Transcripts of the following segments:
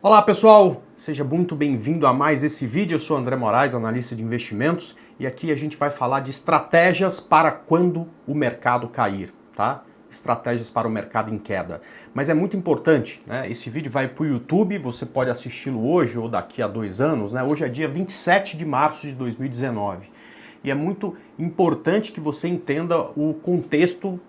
Olá pessoal, seja muito bem-vindo a mais esse vídeo. Eu sou André Moraes, analista de investimentos, e aqui a gente vai falar de estratégias para quando o mercado cair, tá? Estratégias para o mercado em queda. Mas é muito importante, né? Esse vídeo vai para o YouTube, você pode assisti-lo hoje ou daqui a 2 anos, né? Hoje é dia 27 de março de 2019. E é muito importante que você entenda o contexto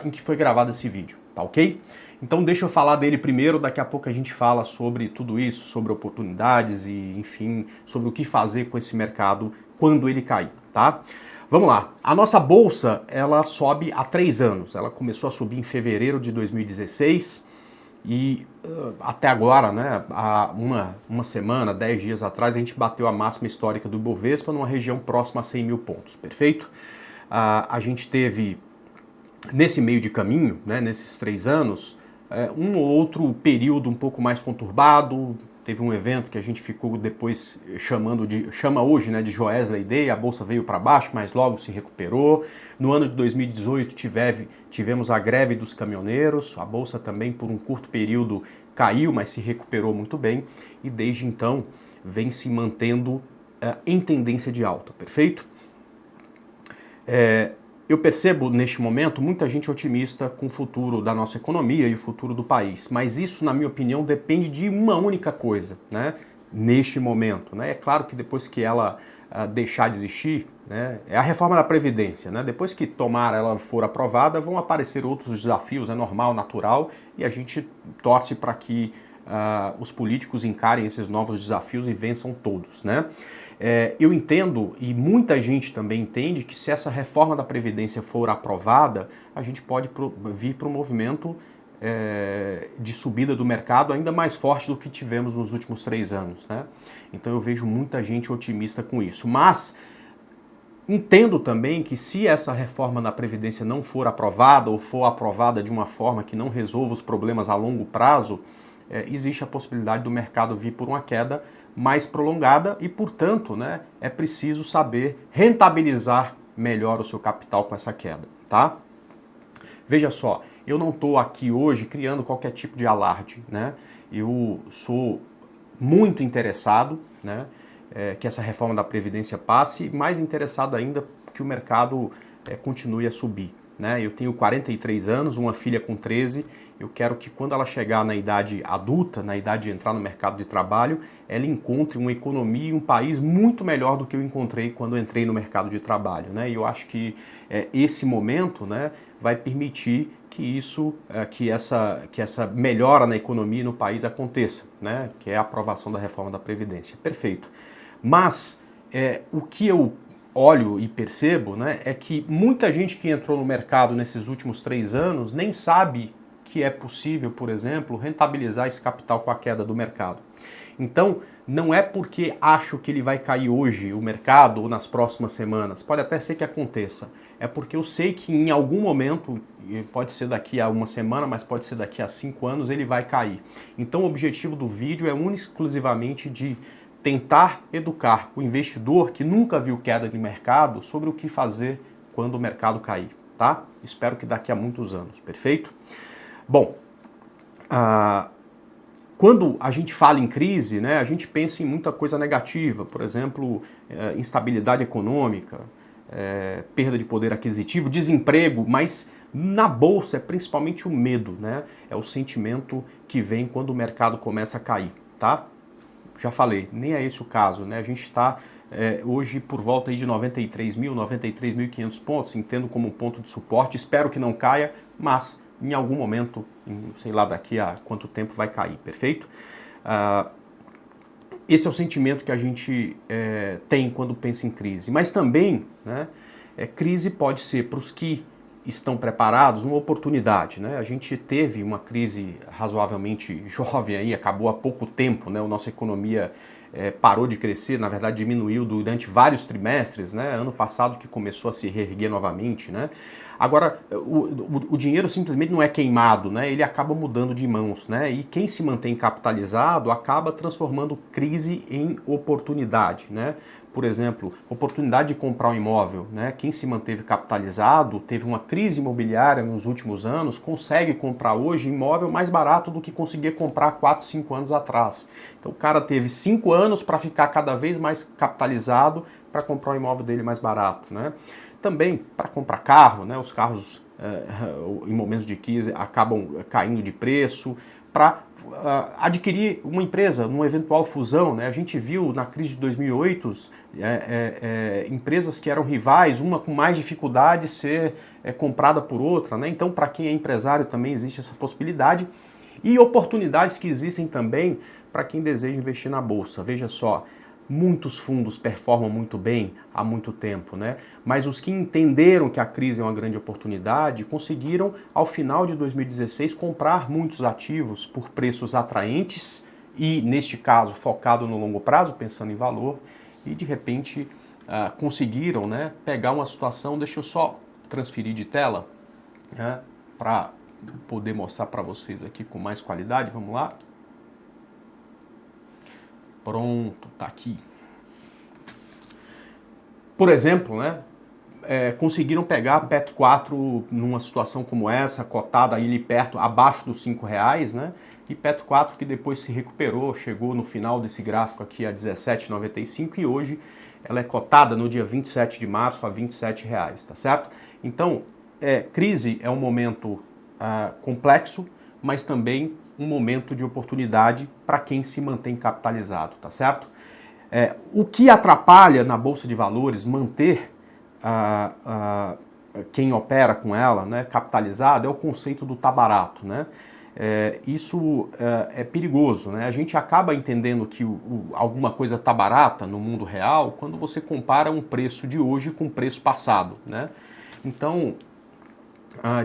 em que foi gravado esse vídeo, tá ok? Então deixa eu falar dele primeiro, daqui a pouco a gente fala sobre tudo isso, sobre oportunidades e, enfim, sobre o que fazer com esse mercado quando ele cair, tá? Vamos lá. A nossa bolsa, ela sobe há 3 anos. Ela começou a subir em fevereiro de 2016 e até agora, né, há uma semana, 10 dias atrás, a gente bateu a máxima histórica do Ibovespa numa região próxima a 100 mil pontos, perfeito? A gente teve, nesse meio de caminho, né, nesses 3 anos, um ou outro período um pouco mais conturbado. Teve um evento que a gente ficou depois chama hoje, né, de Joesley Day, a bolsa veio para baixo, mas logo se recuperou. No ano de 2018 tivemos a greve dos caminhoneiros, a bolsa também por um curto período caiu, mas se recuperou muito bem, e desde então vem se mantendo em tendência de alta, perfeito? Eu percebo neste momento muita gente otimista com o futuro da nossa economia e o futuro do país, mas isso, na minha opinião, depende de uma única coisa, né? Neste momento, né? É claro que depois que ela deixar de existir, né? É a reforma da Previdência, né? Depois que ela for aprovada, vão aparecer outros desafios, é normal, natural, e a gente torce para que os políticos encarem esses novos desafios e vençam todos, né? Eu entendo, e muita gente também entende, que se essa reforma da Previdência for aprovada, a gente pode vir para um movimento de subida do mercado ainda mais forte do que tivemos nos últimos 3 anos, né? Então eu vejo muita gente otimista com isso. Mas entendo também que se essa reforma da Previdência não for aprovada ou for aprovada de uma forma que não resolva os problemas a longo prazo, existe a possibilidade do mercado vir por uma queda mais prolongada e, portanto, né, é preciso saber rentabilizar melhor o seu capital com essa queda, tá? Veja só, eu não estou aqui hoje criando qualquer tipo de alarde, né? Eu sou muito interessado, né, que essa reforma da Previdência passe, mais interessado ainda que o mercado continue a subir, né? Eu tenho 43 anos, uma filha com 13, eu quero que quando ela chegar na idade adulta, na idade de entrar no mercado de trabalho, ela encontre uma economia e um país muito melhor do que eu encontrei quando eu entrei no mercado de trabalho, né? E eu acho que esse momento, né, vai permitir que essa melhora na economia e no país aconteça, né? Que é a aprovação da reforma da Previdência. Perfeito. Mas o que eu olho e percebo, né, é que muita gente que entrou no mercado nesses últimos 3 anos nem sabe que é possível, por exemplo, rentabilizar esse capital com a queda do mercado. Então, não é porque acho que ele vai cair hoje, o mercado, ou nas próximas semanas, pode até ser que aconteça, é porque eu sei que em algum momento, pode ser daqui a uma semana, mas pode ser daqui a 5 anos, ele vai cair. Então o objetivo do vídeo é único e exclusivamente de tentar educar o investidor que nunca viu queda de mercado sobre o que fazer quando o mercado cair, tá? Espero que daqui a muitos anos, perfeito? Bom, quando a gente fala em crise, né, a gente pensa em muita coisa negativa, por exemplo, instabilidade econômica, perda de poder aquisitivo, desemprego, mas na bolsa é principalmente o medo, né? É o sentimento que vem quando o mercado começa a cair, tá? Já falei, nem é esse o caso, né? A gente está hoje por volta aí de 93.500 pontos, entendo como um ponto de suporte, espero que não caia, mas em algum momento, sei lá daqui a quanto tempo vai cair, perfeito? Esse é o sentimento que a gente tem quando pensa em crise, mas também, né, crise pode ser para os que estão preparados uma oportunidade, né? A gente teve uma crise razoavelmente jovem aí, acabou há pouco tempo, né? A nossa economia parou de crescer, na verdade diminuiu durante vários trimestres, né? Ano passado que começou a se reerguer novamente, né? Agora, o dinheiro simplesmente não é queimado, né? Ele acaba mudando de mãos, né? E quem se mantém capitalizado acaba transformando crise em oportunidade, né? por exemplo, oportunidade de comprar um imóvel, né? Quem se manteve capitalizado, teve uma crise imobiliária nos últimos anos, consegue comprar hoje imóvel mais barato do que conseguia comprar 4, 5 anos atrás. Então o cara teve 5 anos para ficar cada vez mais capitalizado para comprar o imóvel dele mais barato, né? Também para comprar carro, né? Os carros em momentos de crise acabam caindo de preço, para adquirir uma empresa numa eventual fusão, né? A gente viu na crise de 2008 empresas que eram rivais, uma com mais dificuldade ser comprada por outra, né? Então, para quem é empresário também existe essa possibilidade e oportunidades que existem também para quem deseja investir na bolsa. Veja só, muitos fundos performam muito bem há muito tempo, né? Mas os que entenderam que a crise é uma grande oportunidade conseguiram, ao final de 2016, comprar muitos ativos por preços atraentes e, neste caso, focado no longo prazo, pensando em valor, e de repente conseguiram, né, pegar uma situação. Deixa eu só transferir de tela, né, para poder mostrar para vocês aqui com mais qualidade. Vamos lá. Pronto, tá aqui. Por exemplo, né, conseguiram pegar a Petro 4 numa situação como essa, cotada ali perto, abaixo dos R$5, né? E Petro 4 que depois se recuperou, chegou no final desse gráfico aqui a R$17,95 e hoje ela é cotada no dia 27 de março a R$27, tá certo? Então, crise é um momento complexo, mas também um momento de oportunidade para quem se mantém capitalizado, tá certo? O que atrapalha na Bolsa de Valores manter quem opera com ela, né, capitalizado, é o conceito do tá barato, né? Isso é perigoso, né? A gente acaba entendendo que alguma coisa tá barata no mundo real quando você compara um preço de hoje com o preço passado, né? Então,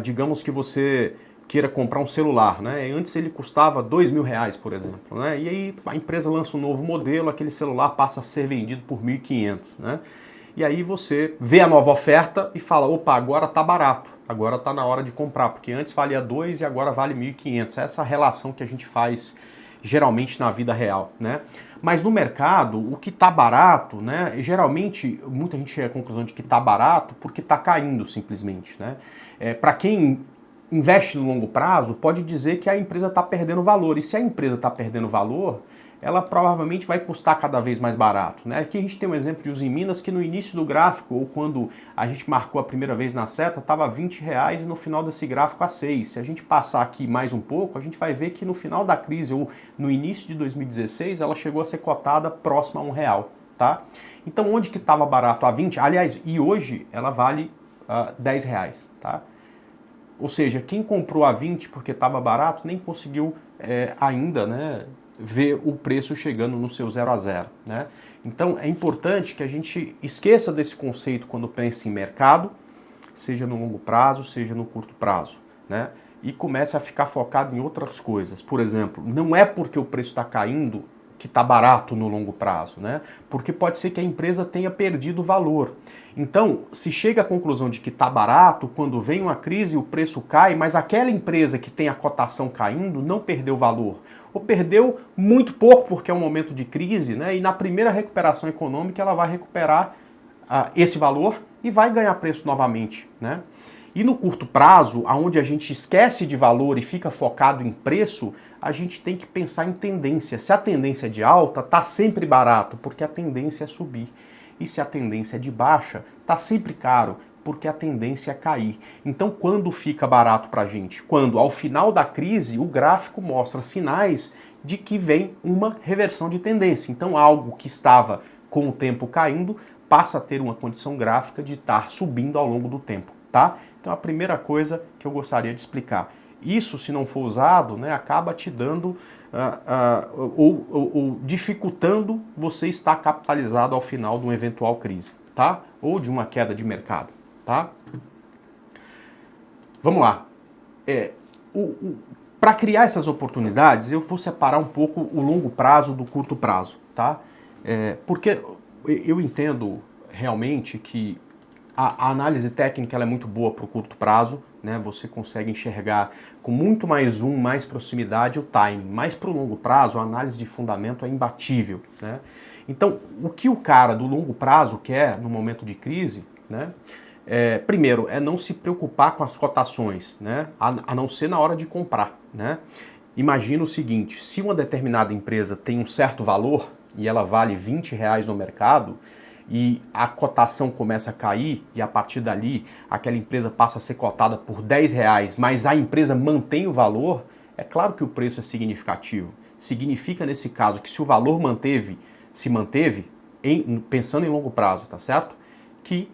digamos que você queira comprar um celular, né? Antes ele custava R$2.000, por exemplo, né? E aí a empresa lança um novo modelo, aquele celular passa a ser vendido por R$1.500, né? E aí você vê a nova oferta e fala, opa, agora tá barato, agora tá na hora de comprar, porque antes valia 2 e agora vale 1.500. É essa relação que a gente faz geralmente na vida real, né? Mas no mercado, o que tá barato, né? Geralmente, muita gente chega à conclusão de que tá barato porque tá caindo simplesmente, né? Para quem investe no longo prazo, pode dizer que a empresa está perdendo valor. E se a empresa está perdendo valor, ela provavelmente vai custar cada vez mais barato, né? Aqui a gente tem um exemplo de Usiminas que no início do gráfico, ou quando a gente marcou a primeira vez na seta, estava R$20 e no final desse gráfico a 6. Se a gente passar aqui mais um pouco, a gente vai ver que no final da crise, ou no início de 2016, ela chegou a ser cotada próxima a R$1, tá? Então onde que estava barato a 20? Aliás, e hoje ela vale R$10, tá? Ou seja, quem comprou a 20 porque estava barato nem conseguiu ainda, né, ver o preço chegando no seu 0 a 0, né? Então é importante que a gente esqueça desse conceito quando pensa em mercado, seja no longo prazo, seja no curto prazo, né? E comece a ficar focado em outras coisas. Por exemplo, não é porque o preço está caindo que está barato no longo prazo, né? Porque pode ser que a empresa tenha perdido valor. Então, se chega à conclusão de que está barato, quando vem uma crise o preço cai, mas aquela empresa que tem a cotação caindo não perdeu valor. Ou perdeu muito pouco porque é um momento de crise, né? E na primeira recuperação econômica ela vai recuperar esse valor e vai ganhar preço novamente, né? E no curto prazo, onde a gente esquece de valor e fica focado em preço, a gente tem que pensar em tendência. Se a tendência é de alta, está sempre barato, porque a tendência é subir. E se a tendência é de baixa, está sempre caro, porque a tendência é cair. Então, quando fica barato para a gente? Quando, ao final da crise, o gráfico mostra sinais de que vem uma reversão de tendência. Então, algo que estava com o tempo caindo, passa a ter uma condição gráfica de estar subindo ao longo do tempo, tá? Então, a primeira coisa que eu gostaria de explicar. Isso, se não for usado, né, acaba te dando ou dificultando você estar capitalizado ao final de uma eventual crise, tá? Ou de uma queda de mercado, tá? Vamos lá. Para criar essas oportunidades, eu vou separar um pouco o longo prazo do curto prazo, tá? Porque eu entendo realmente que a análise técnica ela é muito boa para o curto prazo, né? Você consegue enxergar com muito mais proximidade o timing, mas para o longo prazo a análise de fundamento é imbatível, né? Então, o que o cara do longo prazo quer no momento de crise, né? Primeiro, é não se preocupar com as cotações, né? A não ser na hora de comprar, né? Imagina o seguinte, se uma determinada empresa tem um certo valor e ela vale R$ 20 no mercado e a cotação começa a cair e a partir dali aquela empresa passa a ser cotada por R$ 10, mas a empresa mantém o valor, é claro que o preço é significativo. Significa nesse caso que se o valor se manteve, pensando em longo prazo, tá certo? Que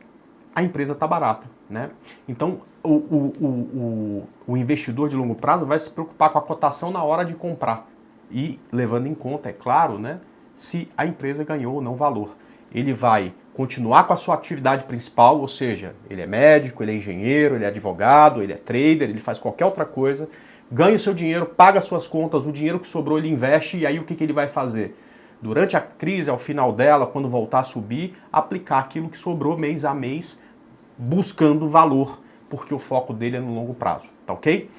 a empresa está barata, né? Então, o investidor de longo prazo vai se preocupar com a cotação na hora de comprar e levando em conta, é claro, né, se a empresa ganhou ou não valor. Ele vai continuar com a sua atividade principal, ou seja, ele é médico, ele é engenheiro, ele é advogado, ele é trader, ele faz qualquer outra coisa, ganha o seu dinheiro, paga as suas contas, o dinheiro que sobrou ele investe e aí o que ele vai fazer? Durante a crise, ao final dela, quando voltar a subir, aplicar aquilo que sobrou mês a mês, buscando valor, porque o foco dele é no longo prazo, tá ok?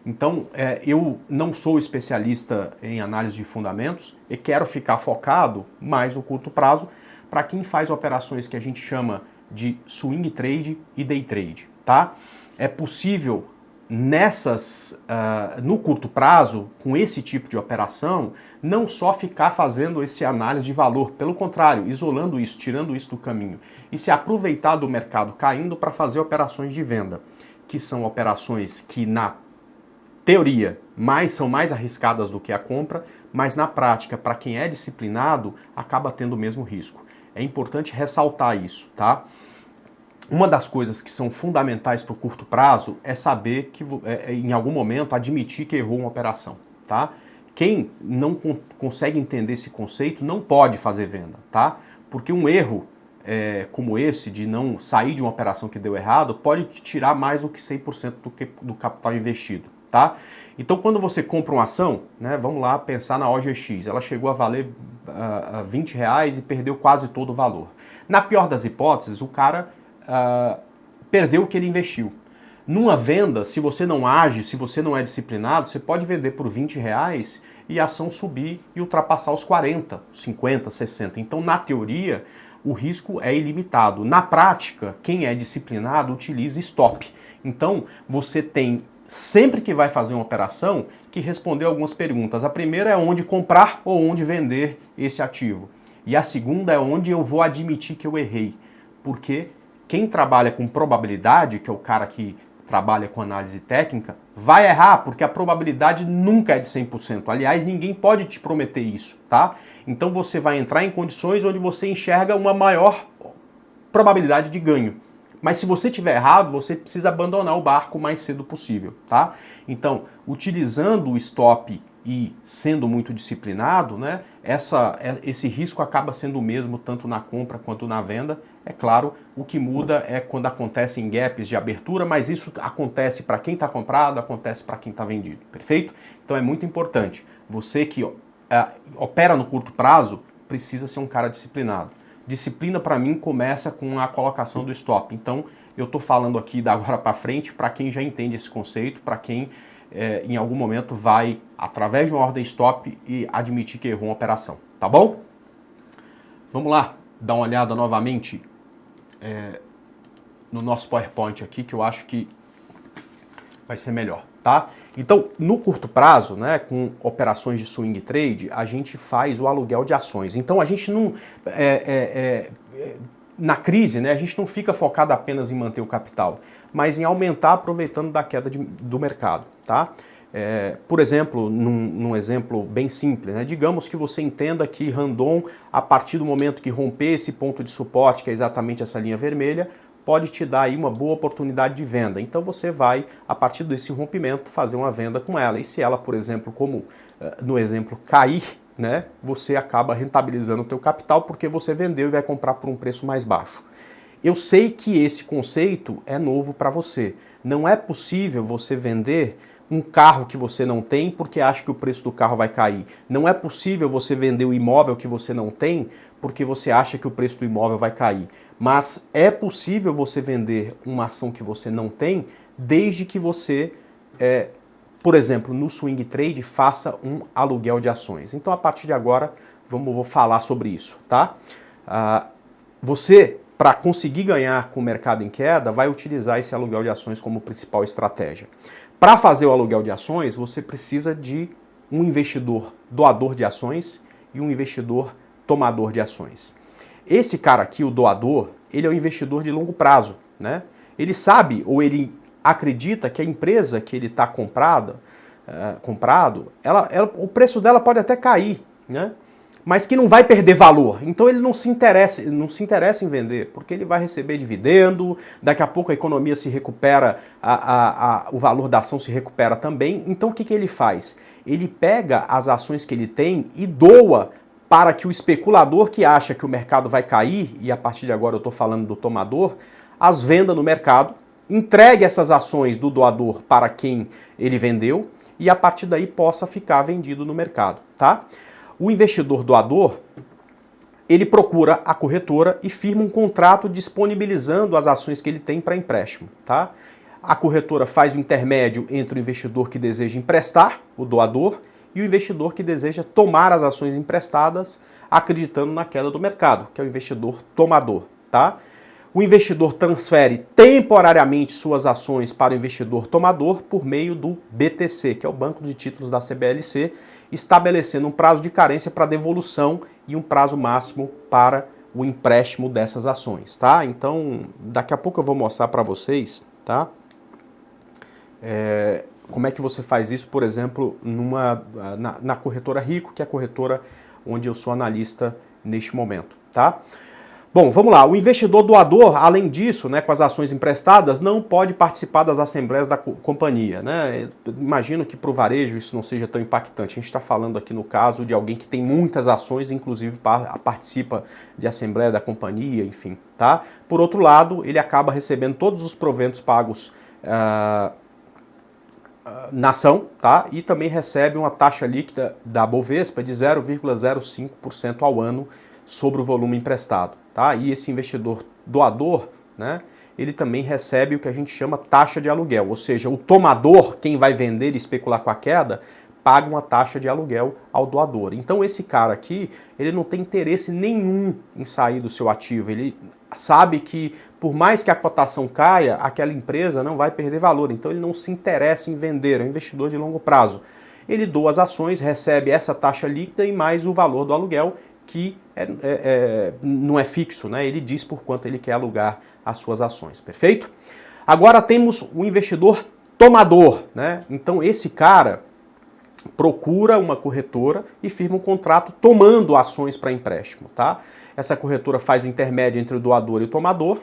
Então, eu não sou especialista em análise de fundamentos e quero ficar focado mais no curto prazo para quem faz operações que a gente chama de swing trade e day trade, tá? É possível no curto prazo, com esse tipo de operação, não só ficar fazendo esse análise de valor, pelo contrário, isolando isso, tirando isso do caminho, e se aproveitar do mercado caindo para fazer operações de venda, que são operações que na teoria são mais arriscadas do que a compra, mas na prática, para quem é disciplinado, acaba tendo o mesmo risco. É importante ressaltar isso, tá? Uma das coisas que são fundamentais para o curto prazo é saber que, em algum momento, admitir que errou uma operação, tá? Quem não consegue entender esse conceito não pode fazer venda, tá? Porque um erro como esse, de não sair de uma operação que deu errado, pode te tirar mais do que 100% do capital investido, tá? Então, quando você compra uma ação, né, vamos lá pensar na OGX, ela chegou a valer R$ 20 e perdeu quase todo o valor. Na pior das hipóteses, o cara perdeu o que ele investiu. Numa venda, se você não age, se você não é disciplinado, você pode vender por R$ 20 e a ação subir e ultrapassar os 40, 50, 60. Então, na teoria, o risco é ilimitado. Na prática, quem é disciplinado utiliza stop. Então, você tem, sempre que vai fazer uma operação, que responder algumas perguntas. A primeira é onde comprar ou onde vender esse ativo. E a segunda é onde eu vou admitir que eu errei. Porque quem trabalha com probabilidade, que é o cara que trabalha com análise técnica, vai errar, porque a probabilidade nunca é de 100%. Aliás, ninguém pode te prometer isso, tá? Então você vai entrar em condições onde você enxerga uma maior probabilidade de ganho. Mas se você tiver errado, você precisa abandonar o barco o mais cedo possível, tá? Então, utilizando o stop e sendo muito disciplinado, né, esse risco acaba sendo o mesmo tanto na compra quanto na venda. É claro, o que muda é quando acontecem gaps de abertura, mas isso acontece para quem está comprado, acontece para quem está vendido, perfeito? Então é muito importante. Você que opera no curto prazo precisa ser um cara disciplinado. Disciplina para mim começa com a colocação do stop. Então eu estou falando aqui da agora para frente para quem já entende esse conceito, para quem em algum momento vai, através de uma ordem stop, e admitir que errou uma operação, tá bom? Vamos lá, dar uma olhada novamente no nosso PowerPoint aqui, que eu acho que vai ser melhor, tá? Então, no curto prazo, né, com operações de swing trade, a gente faz o aluguel de ações. Então, a gente não... na crise, né, a gente não fica focado apenas em manter o capital, mas em aumentar aproveitando da queda do mercado, tá? Por exemplo, num exemplo bem simples, né, digamos que você entenda que Randon, a partir do momento que romper esse ponto de suporte, que é exatamente essa linha vermelha, pode te dar aí uma boa oportunidade de venda. Então você vai, a partir desse rompimento, fazer uma venda com ela. E se ela, por exemplo, como no exemplo, cair, né, você acaba rentabilizando o teu capital porque você vendeu e vai comprar por um preço mais baixo. Eu sei que esse conceito é novo para você. Não é possível você vender um carro que você não tem porque acha que o preço do carro vai cair. Não é possível você vender o imóvel que você não tem porque você acha que o preço do imóvel vai cair. Mas é possível você vender uma ação que você não tem desde que você, por exemplo, no swing trade, faça um aluguel de ações. Então, a partir de agora, vou falar sobre isso, tá? Você, para conseguir ganhar com o mercado em queda, vai utilizar esse aluguel de ações como principal estratégia. Para fazer o aluguel de ações, você precisa de um investidor doador de ações e um investidor tomador de ações. Esse cara aqui, o doador, ele é um investidor de longo prazo, né? Ele sabe ou ele acredita que a empresa que ele está comprado, o preço dela pode até cair, né? Mas que não vai perder valor. Então ele não se interessa em vender, porque ele vai receber dividendo, daqui a pouco a economia se recupera, o valor da ação se recupera também. Então o que ele faz? Ele pega as ações que ele tem e doa para que o especulador que acha que o mercado vai cair, e a partir de agora eu estou falando do tomador, as venda no mercado, entregue essas ações do doador para quem ele vendeu e a partir daí possa ficar vendido no mercado, tá? O investidor doador, ele procura a corretora e firma um contrato disponibilizando as ações que ele tem para empréstimo, tá? A corretora faz o intermédio entre o investidor que deseja emprestar, o doador, e o investidor que deseja tomar as ações emprestadas, acreditando na queda do mercado, que é o investidor tomador, tá? O investidor transfere temporariamente suas ações para o investidor tomador por meio do BTC, que é o Banco de Títulos da CBLC, estabelecendo um prazo de carência para devolução e um prazo máximo para o empréstimo dessas ações, tá? Então, daqui a pouco eu vou mostrar para vocês, tá? Como é que você faz isso, por exemplo, na corretora Rico, que é a corretora onde eu sou analista neste momento, tá? Bom, vamos lá. O investidor doador, além disso, né, com as ações emprestadas, não pode participar das assembleias da companhia, né? Imagino que para o varejo isso não seja tão impactante. A gente está falando aqui no caso de alguém que tem muitas ações, inclusive participa de assembleia da companhia, enfim, tá? Por outro lado, ele acaba recebendo todos os proventos pagos na ação, tá? E também recebe uma taxa líquida da Bovespa de 0,05% ao ano sobre o volume emprestado, tá? E esse investidor doador, né, ele também recebe o que a gente chama taxa de aluguel, ou seja, o tomador, quem vai vender e especular com a queda, paga uma taxa de aluguel ao doador. Então esse cara aqui, ele não tem interesse nenhum em sair do seu ativo, ele sabe que por mais que a cotação caia, aquela empresa não vai perder valor, então ele não se interessa em vender, é um investidor de longo prazo. Ele doa as ações, recebe essa taxa líquida e mais o valor do aluguel, que não é fixo, né? Ele diz por quanto ele quer alugar as suas ações, perfeito? Agora temos o investidor tomador, né? Então esse cara procura uma corretora e firma um contrato tomando ações para empréstimo, tá? Essa corretora faz o intermédio entre o doador e o tomador.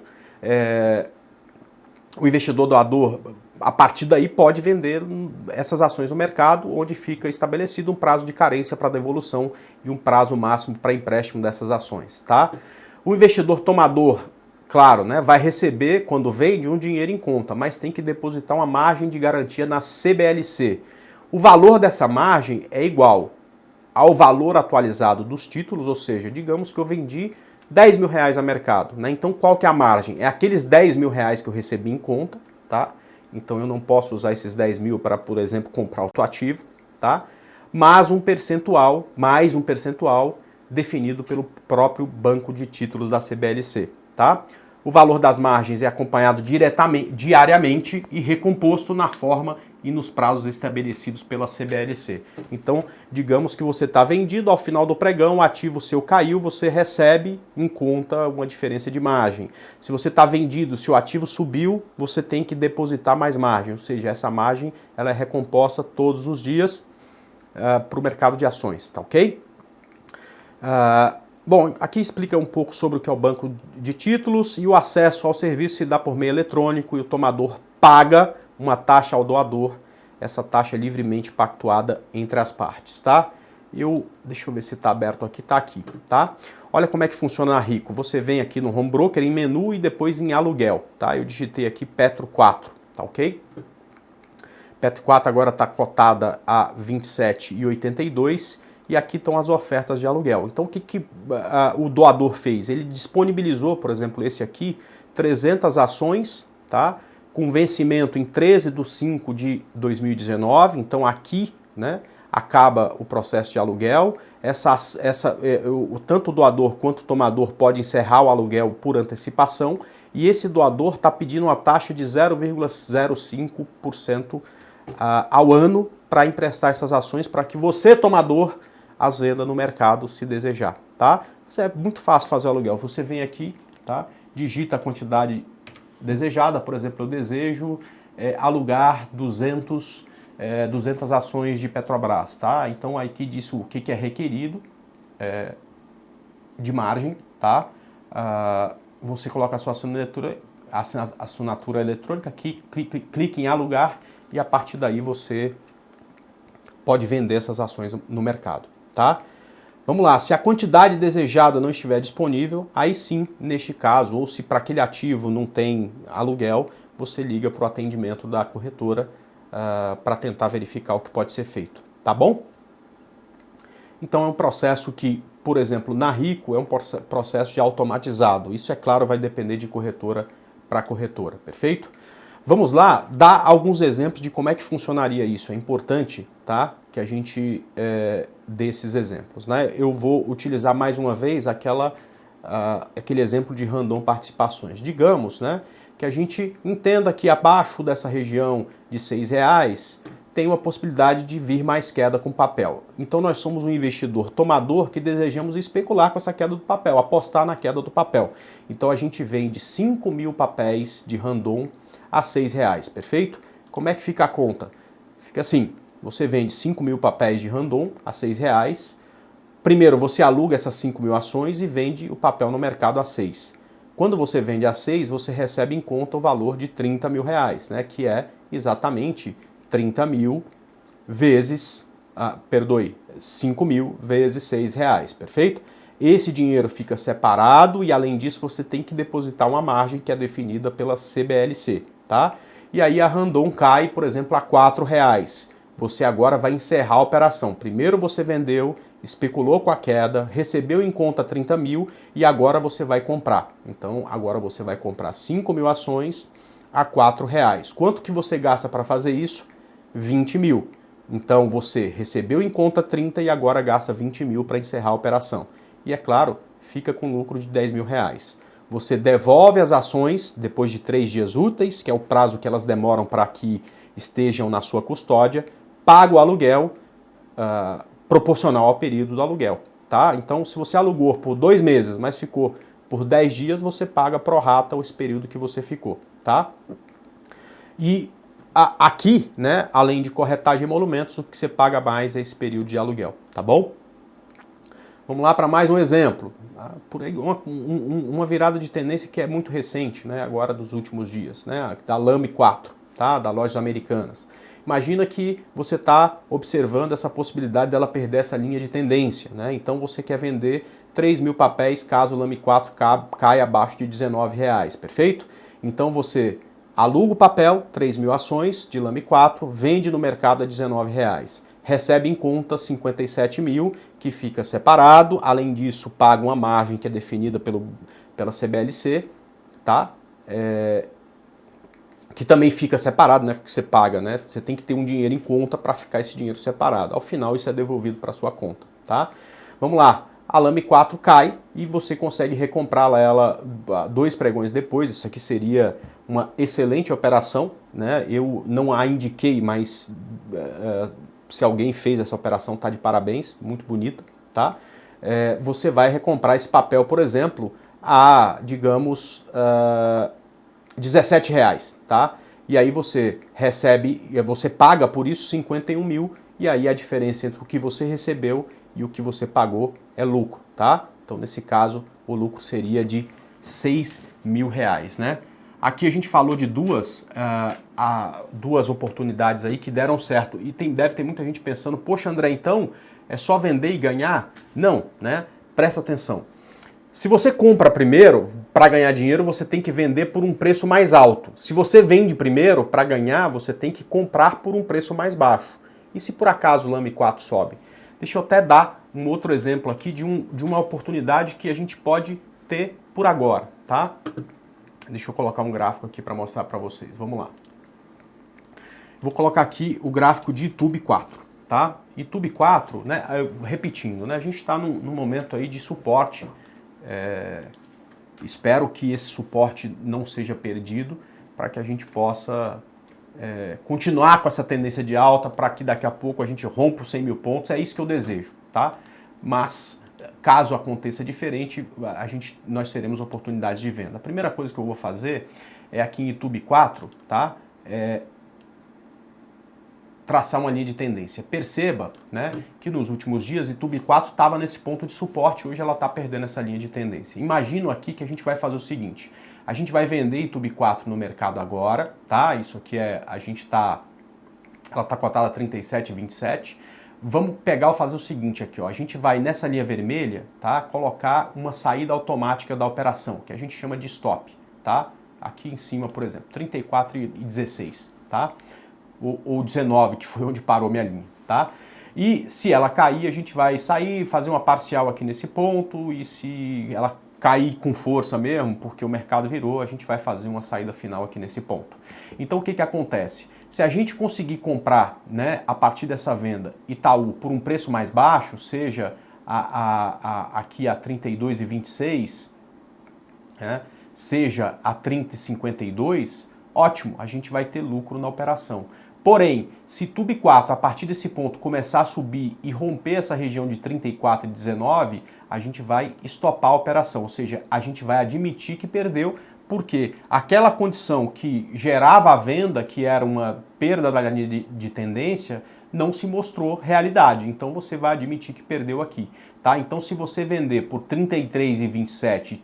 O investidor doador, a partir daí, pode vender essas ações no mercado, onde fica estabelecido um prazo de carência para devolução e um prazo máximo para empréstimo dessas ações, tá? O investidor tomador, claro, né, vai receber, quando vende, um dinheiro em conta, mas tem que depositar uma margem de garantia na CBLC. O valor dessa margem é igual ao valor atualizado dos títulos, ou seja, digamos que eu vendi 10 mil reais a mercado, né? Então qual que é a margem? É aqueles 10 mil reais que eu recebi em conta, tá? Então eu não posso usar esses 10 mil para, por exemplo, comprar outro ativo, tá? Mas mais um percentual definido pelo próprio Banco de Títulos da CBLC, tá? O valor das margens é acompanhado diariamente e recomposto na forma e nos prazos estabelecidos pela CBLC. Então, digamos que você está vendido, ao final do pregão, o ativo seu caiu, você recebe em conta uma diferença de margem. Se você está vendido, se o ativo subiu, você tem que depositar mais margem, ou seja, essa margem ela é recomposta todos os dias para o mercado de ações, tá ok? Bom, aqui explica um pouco sobre o que é o banco de títulos e o acesso ao serviço se dá por meio eletrônico e o tomador paga uma taxa ao doador, essa taxa é livremente pactuada entre as partes, tá? Deixa eu ver se está aberto aqui, tá aqui, tá? Olha como é que funciona a Rico, você vem aqui no Home Broker, em menu e depois em aluguel, tá? Eu digitei aqui Petro 4, tá ok? Petro 4 agora está cotada a R$ 27,82 e aqui estão as ofertas de aluguel. Então o que o doador fez? Ele disponibilizou, por exemplo, esse aqui, 300 ações, tá? Com vencimento em 13/5 de 2019, então aqui, né, acaba o processo de aluguel, tanto o doador quanto o tomador pode encerrar o aluguel por antecipação, e esse doador está pedindo uma taxa de 0,05% ao ano para emprestar essas ações para que você, tomador, as venda no mercado se desejar, tá? É muito fácil fazer o aluguel. Você vem aqui, tá? Digita a quantidade desejada, por exemplo, eu desejo alugar 200 ações de Petrobras, tá? Então aqui diz o que é requerido de margem, tá? Você coloca a sua assinatura eletrônica, aqui, clique em alugar e a partir daí você pode vender essas ações no mercado, tá? Vamos lá, se a quantidade desejada não estiver disponível, aí sim, neste caso, ou se para aquele ativo não tem aluguel, você liga para o atendimento da corretora para tentar verificar o que pode ser feito, tá bom? Então é um processo que, por exemplo, na Rico é um processo de automatizado. Isso, é claro, vai depender de corretora para corretora, perfeito? Vamos lá, dar alguns exemplos de como é que funcionaria isso. É importante, tá, que a gente dê esses exemplos, né? Eu vou utilizar mais uma vez aquele exemplo de Randon Participações. Digamos, né, que a gente entenda que abaixo dessa região de R$6 tem uma possibilidade de vir mais queda com papel. Então nós somos um investidor tomador que desejamos especular com essa queda do papel, apostar na queda do papel. Então a gente vende 5.000 papéis de Randon a R$6, perfeito? Como é que fica a conta? Fica assim, você vende 5.000 papéis de Randon a R$6, primeiro você aluga essas 5.000 ações e vende o papel no mercado a 6. Quando você vende a 6, você recebe em conta o valor de R$30.000, né, que é exatamente 30.000 vezes, 5.000 vezes R$6, perfeito? Esse dinheiro fica separado e, além disso, você tem que depositar uma margem que é definida pela CBLC, tá? E aí a Randon cai, por exemplo, a R$4. Você agora vai encerrar a operação. Primeiro você vendeu, especulou com a queda, recebeu em conta 30.000 e agora você vai comprar. Então, agora você vai comprar 5.000 ações a R$4. Quanto que você gasta para fazer isso? 20.000. Então, você recebeu em conta 30 e agora gasta 20.000 para encerrar a operação. E, é claro, fica com lucro de R$10.000. Você devolve as ações depois de 3 dias úteis, que é o prazo que elas demoram para que estejam na sua custódia, paga o aluguel proporcional ao período do aluguel, tá? Então, se você alugou por 2 meses, mas ficou por 10 dias, você paga pro rata esse período que você ficou, tá? E aqui, né, além de corretagem e emolumentos, o que você paga mais é esse período de aluguel, tá bom? Vamos lá para mais um exemplo. Por aí, uma virada de tendência que é muito recente, né, agora dos últimos dias, né, da Lame 4, tá, da Lojas Americanas. Imagina que você está observando essa possibilidade dela perder essa linha de tendência, né? Então você quer vender 3.000 papéis caso o Lame 4 caia abaixo de R$19, perfeito? Então você aluga o papel, 3.000 ações de Lame 4, vende no mercado a R$19. Recebe em conta 57.000, que fica separado. Além disso, paga uma margem que é definida pela CBLC, tá? Que também fica separado, né? Porque você paga, né? Você tem que ter um dinheiro em conta para ficar esse dinheiro separado. Ao final, isso é devolvido para sua conta, tá? Vamos lá. A Lame 4 cai e você consegue recomprar ela 2 pregões depois. Isso aqui seria uma excelente operação, né? Eu não a indiquei, mas se alguém fez essa operação, tá de parabéns, muito bonita, tá? Você vai recomprar esse papel, por exemplo, a, digamos, R$17, tá? E aí você você paga por isso 51.000 e aí a diferença entre o que você recebeu e o que você pagou é lucro, tá? Então, nesse caso, o lucro seria de R$6.000, né? Aqui a gente falou de duas oportunidades aí que deram certo. E deve ter muita gente pensando, poxa, André, então é só vender e ganhar? Não, né? Presta atenção. Se você compra primeiro, para ganhar dinheiro, você tem que vender por um preço mais alto. Se você vende primeiro, para ganhar, você tem que comprar por um preço mais baixo. E se por acaso o Lame 4 sobe? Deixa eu até dar um outro exemplo aqui de uma oportunidade que a gente pode ter por agora, tá? Deixa eu colocar um gráfico aqui para mostrar para vocês. Vamos lá. Vou colocar aqui o gráfico de YouTube 4, tá? YouTube 4, né, repetindo, né, a gente está num momento aí de suporte. Espero que esse suporte não seja perdido para que a gente possa continuar com essa tendência de alta, para que daqui a pouco a gente rompa os 100 mil pontos. É isso que eu desejo, tá? Mas caso aconteça diferente, nós teremos oportunidades de venda. A primeira coisa que eu vou fazer é aqui em YouTube 4, tá? Traçar uma linha de tendência. Perceba, né, que nos últimos dias YouTube 4 estava nesse ponto de suporte, hoje ela está perdendo essa linha de tendência. Imagino aqui que a gente vai fazer o seguinte, a gente vai vender YouTube 4 no mercado agora, tá? Isso aqui ela está cotada a 37,27. Vamos pegar e fazer o seguinte aqui, ó, a gente vai nessa linha vermelha, tá, colocar uma saída automática da operação, que a gente chama de stop, tá? Aqui em cima, por exemplo, 34,16, tá? Ou 19, que foi onde parou minha linha, tá? E se ela cair, a gente vai sair, fazer uma parcial aqui nesse ponto, e se ela cair com força mesmo, porque o mercado virou, a gente vai fazer uma saída final aqui nesse ponto. Então o que acontece? Se a gente conseguir comprar, né, a partir dessa venda Itaú por um preço mais baixo, seja aqui a 32,26, né, seja a 30,52, ótimo, a gente vai ter lucro na operação. Porém, se YouTube 4 a partir desse ponto começar a subir e romper essa região de 34,19, a gente vai estopar a operação, ou seja, a gente vai admitir que perdeu, porque aquela condição que gerava a venda, que era uma perda da linha de tendência, não se mostrou realidade. Então você vai admitir que perdeu aqui, tá? Então se você vender por 33,27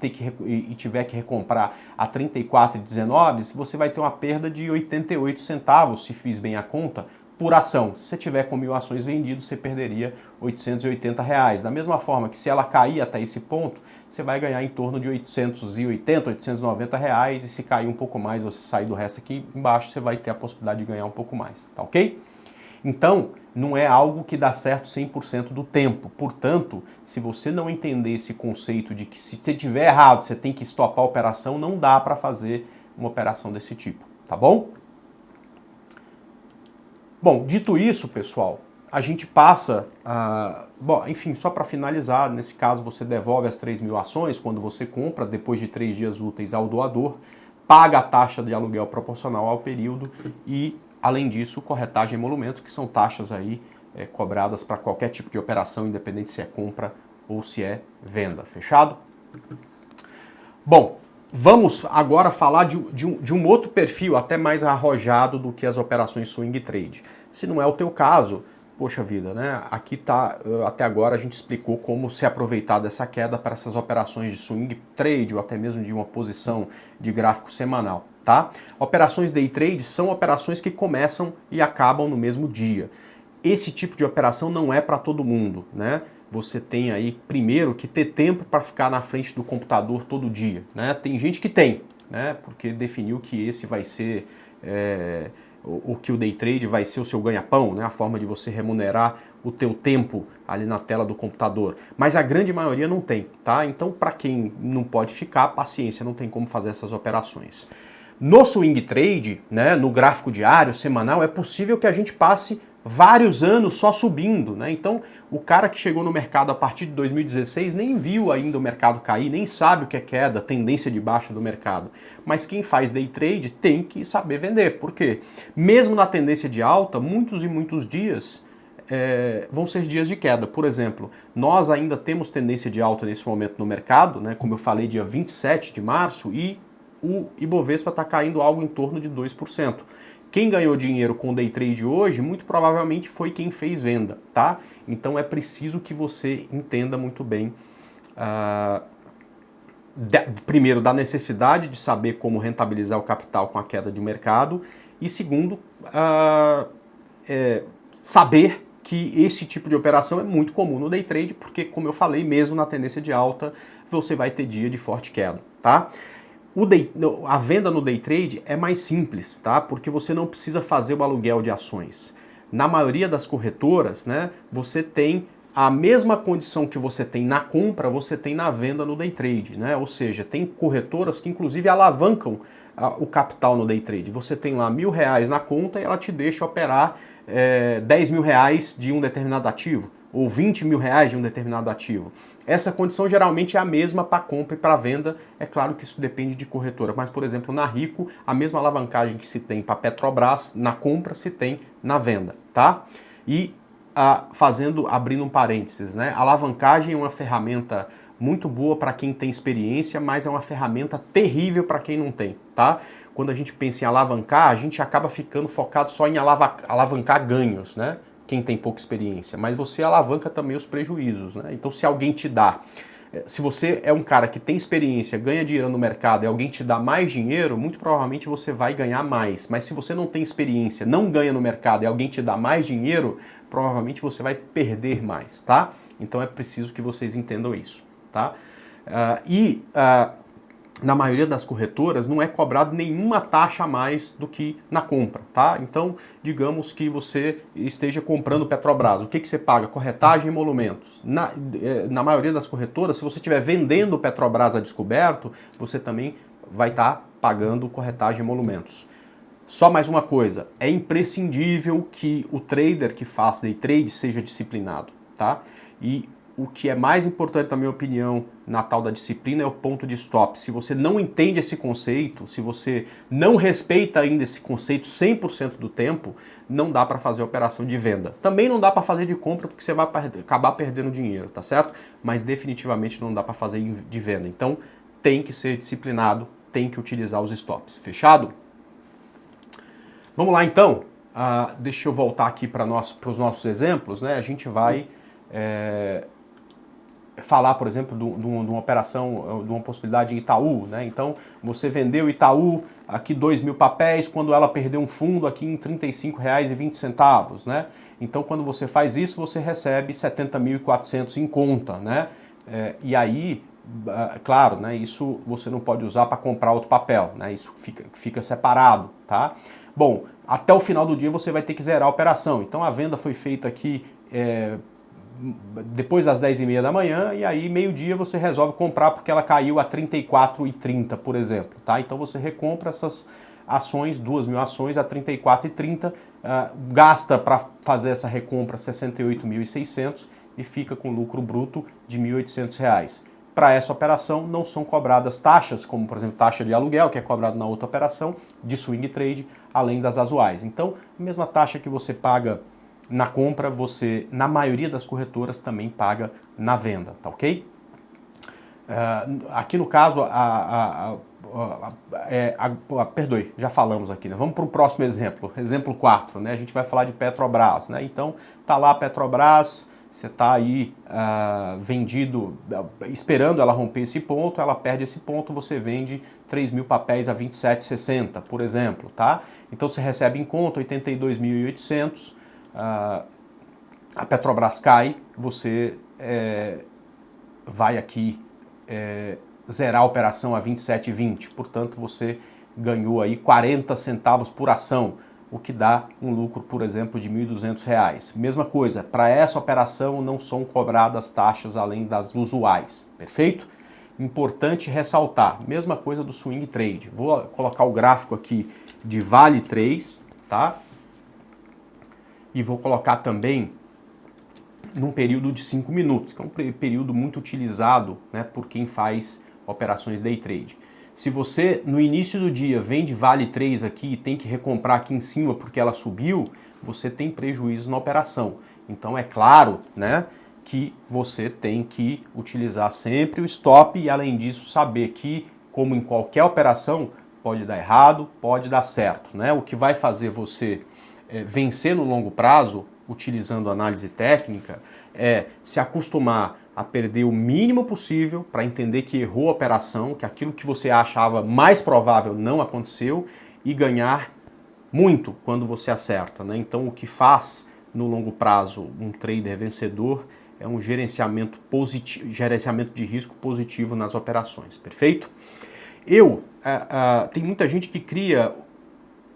e tiver que recomprar a 34,19, você vai ter uma perda de 88 centavos, se fiz bem a conta, por ação. Se você tiver com 1.000 ações vendidas, você perderia R$880. Da mesma forma que se ela cair até esse ponto, você vai ganhar em torno de 880, 890 reais, e se cair um pouco mais, você sair do resto aqui embaixo, você vai ter a possibilidade de ganhar um pouco mais, tá ok? Então, não é algo que dá certo 100% do tempo. Portanto, se você não entender esse conceito de que se você tiver errado, você tem que estopar a operação, não dá para fazer uma operação desse tipo, tá bom? Bom, dito isso, pessoal, a gente passa a... Bom, enfim, só para finalizar, nesse caso você devolve as 3.000 ações quando você compra, depois de 3 dias úteis ao doador, paga a taxa de aluguel proporcional ao período e, além disso, corretagem e emolumento, que são taxas aí cobradas para qualquer tipo de operação, independente se é compra ou se é venda. Fechado? Bom, vamos agora falar de um outro perfil, até mais arrojado do que as operações swing trade. Se não é o teu caso, poxa vida, né? Aqui tá, até agora a gente explicou como se aproveitar dessa queda para essas operações de swing trade ou até mesmo de uma posição de gráfico semanal, tá? Operações day trade são operações que começam e acabam no mesmo dia. Esse tipo de operação não é para todo mundo, né? Você tem aí, primeiro, que ter tempo para ficar na frente do computador todo dia, né? Tem gente que tem, né? Porque definiu que esse vai ser... que o day trade vai ser o seu ganha-pão, né? A forma de você remunerar o teu tempo ali na tela do computador. Mas a grande maioria não tem, tá? Então, para quem não pode ficar, paciência, não tem como fazer essas operações. No swing trade, né, no gráfico diário, semanal, é possível que a gente passe vários anos só subindo, né? Então, o cara que chegou no mercado a partir de 2016 nem viu ainda o mercado cair, nem sabe o que é queda, tendência de baixa do mercado. Mas quem faz day trade tem que saber vender. Por quê? Mesmo na tendência de alta, muitos e muitos dias vão ser dias de queda. Por exemplo, nós ainda temos tendência de alta nesse momento no mercado, né? Como eu falei, dia 27 de março, e o Ibovespa está caindo algo em torno de 2%. Quem ganhou dinheiro com o day trade hoje, muito provavelmente foi quem fez venda, tá? Então é preciso que você entenda muito bem, primeiro, da necessidade de saber como rentabilizar o capital com a queda de mercado, e segundo, saber que esse tipo de operação é muito comum no day trade, porque, como eu falei, mesmo na tendência de alta, você vai ter dia de forte queda, tá? A venda no day trade é mais simples, tá? Porque você não precisa fazer o aluguel de ações. Na maioria das corretoras, né, você tem a mesma condição que você tem na compra, você tem na venda no day trade, né? Ou seja, tem corretoras que inclusive alavancam o capital no day trade. Você tem lá R$1.000 na conta e ela te deixa operar 10 mil reais de um determinado ativo, ou 20 mil reais de um determinado ativo. Essa condição geralmente é a mesma para compra e para venda. É claro que isso depende de corretora, mas, por exemplo, na Rico, a mesma alavancagem que se tem para Petrobras na compra se tem na venda, tá? E abrindo um parênteses, né? A alavancagem é uma ferramenta muito boa para quem tem experiência, mas é uma ferramenta terrível para quem não tem, tá? Quando a gente pensa em alavancar, a gente acaba ficando focado só em alavancar ganhos, né? Quem tem pouca experiência, mas você alavanca também os prejuízos, né? Então, se alguém te dá, se você é um cara que tem experiência, ganha dinheiro no mercado e alguém te dá mais dinheiro, muito provavelmente você vai ganhar mais. Mas se você não tem experiência, não ganha no mercado e alguém te dá mais dinheiro, provavelmente você vai perder mais, tá? Então é preciso que vocês entendam isso, tá? Na maioria das corretoras não é cobrado nenhuma taxa a mais do que na compra, tá? Então, digamos que você esteja comprando Petrobras, o que você paga? Corretagem e emolumentos. Na maioria das corretoras, se você estiver vendendo Petrobras a descoberto, você também vai estar pagando corretagem e emolumentos. Só mais uma coisa, é imprescindível que o trader que faz day trade seja disciplinado, tá? E o que é mais importante, na minha opinião, na tal da disciplina é o ponto de stop. Se você não entende esse conceito, se você não respeita ainda esse conceito 100% do tempo, não dá para fazer operação de venda. Também não dá para fazer de compra porque você vai acabar perdendo dinheiro, tá certo? Mas definitivamente não dá para fazer de venda. Então tem que ser disciplinado, tem que utilizar os stops. Fechado? Vamos lá então. Deixa eu voltar aqui para os nossos exemplos, né? A gente vai falar, por exemplo, de uma operação, de uma possibilidade em Itaú, né? Então, você vendeu Itaú aqui 2 mil papéis, quando ela perdeu um fundo aqui em R$ 35,20, né? Então, quando você faz isso, você recebe 70.400 em conta, né? E aí, claro, né? Isso você não pode usar para comprar outro papel, né? Isso fica separado, tá? Bom, até o final do dia você vai ter que zerar a operação. Então, a venda foi feita aqui depois das 10h30 da manhã, e aí meio-dia você resolve comprar porque ela caiu a R$ 34,30, por exemplo, tá? Então você recompra essas ações, 2 mil ações a R$ 34,30, gasta para fazer essa recompra 68.600 e fica com lucro bruto de R$ 1.800. Para essa operação não são cobradas taxas, como por exemplo taxa de aluguel, que é cobrado na outra operação, de swing trade, além das usuais. Então, a mesma taxa que você paga na compra, você, na maioria das corretoras, também paga na venda, tá ok? Aqui no caso, perdoe, já falamos aqui, né? Vamos para o próximo exemplo, exemplo 4, né? A gente vai falar de Petrobras, né? Então, tá lá a Petrobras, você tá aí vendido, esperando ela romper esse ponto, ela perde esse ponto, você vende 3 mil papéis a R$ 27,60, por exemplo, tá? Então, você recebe em conta 82.800, a Petrobras cai, você vai aqui zerar a operação a R$ 27,20, portanto você ganhou aí 40 centavos por ação, o que dá um lucro, por exemplo, de R$ 1.200. Mesma coisa, para essa operação não são cobradas taxas além das usuais, perfeito? Importante ressaltar, mesma coisa do swing trade. Vou colocar o gráfico aqui de Vale 3, tá? E vou colocar também num período de 5 minutos, que é um período muito utilizado, né, por quem faz operações day trade. Se você, no início do dia, vende Vale 3 aqui e tem que recomprar aqui em cima porque ela subiu, você tem prejuízo na operação. Então é claro, né, que você tem que utilizar sempre o stop e, além disso, saber que, como em qualquer operação, pode dar errado, pode dar certo, né? O que vai fazer você vencer no longo prazo, utilizando análise técnica, é se acostumar a perder o mínimo possível para entender que errou a operação, que aquilo que você achava mais provável não aconteceu, e ganhar muito quando você acerta, né? Então, o que faz no longo prazo um trader vencedor é um gerenciamento de risco positivo nas operações, perfeito? Tem muita gente que cria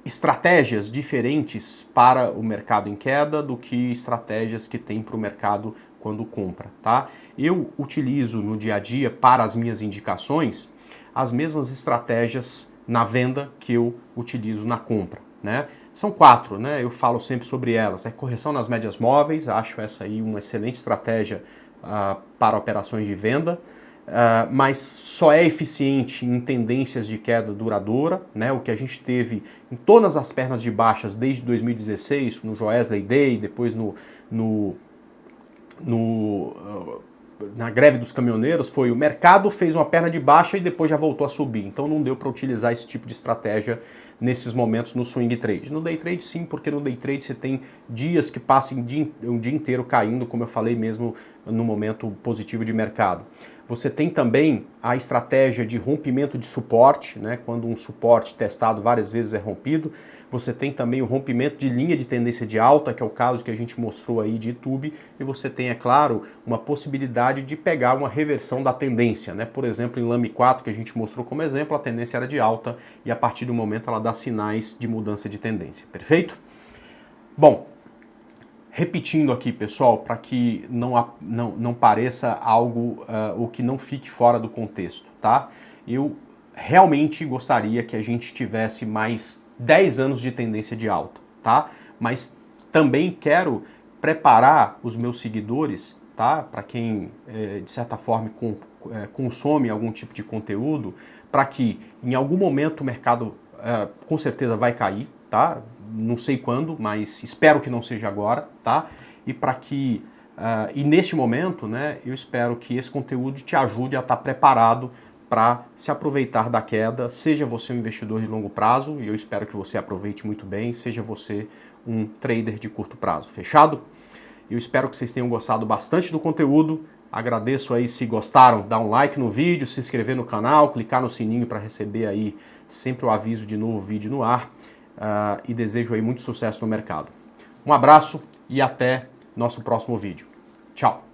estratégias diferentes para o mercado em queda do que estratégias que tem para o mercado quando compra, tá? Eu utilizo no dia a dia, para as minhas indicações, as mesmas estratégias na venda que eu utilizo na compra, né? São 4, né? Eu falo sempre sobre elas. É correção nas médias móveis, acho essa aí uma excelente estratégia para operações de venda, mas só é eficiente em tendências de queda duradoura, né? O que a gente teve em todas as pernas de baixas desde 2016, no Joesley Day, depois na greve dos caminhoneiros, foi o mercado fez uma perna de baixa e depois já voltou a subir. Então não deu para utilizar esse tipo de estratégia nesses momentos no swing trade. No day trade sim, porque no day trade você tem dias que passam um dia inteiro caindo, como eu falei mesmo no momento positivo de mercado. Você tem também a estratégia de rompimento de suporte, né? Quando um suporte testado várias vezes é rompido. Você tem também o rompimento de linha de tendência de alta, que é o caso que a gente mostrou aí de YouTube. E você tem, é claro, uma possibilidade de pegar uma reversão da tendência, né? Por exemplo, em Lame 4, que a gente mostrou como exemplo, a tendência era de alta e a partir do momento ela dá sinais de mudança de tendência. Perfeito? Bom, repetindo aqui, pessoal, para que não pareça algo ou que não fique fora do contexto, tá? Eu realmente gostaria que a gente tivesse mais 10 anos de tendência de alta, tá? Mas também quero preparar os meus seguidores, tá? Para quem, de certa forma, consome algum tipo de conteúdo, para que em algum momento o mercado com certeza vai cair, tá? Não sei quando, mas espero que não seja agora, tá? E para que e neste momento, né, eu espero que esse conteúdo te ajude a estar preparado para se aproveitar da queda, seja você um investidor de longo prazo, e eu espero que você aproveite muito bem, seja você um trader de curto prazo. Fechado? Eu espero que vocês tenham gostado bastante do conteúdo. Agradeço aí se gostaram, dar um like no vídeo, se inscrever no canal, clicar no sininho para receber aí sempre o aviso de novo vídeo no ar. E desejo aí muito sucesso no mercado. Um abraço e até nosso próximo vídeo. Tchau!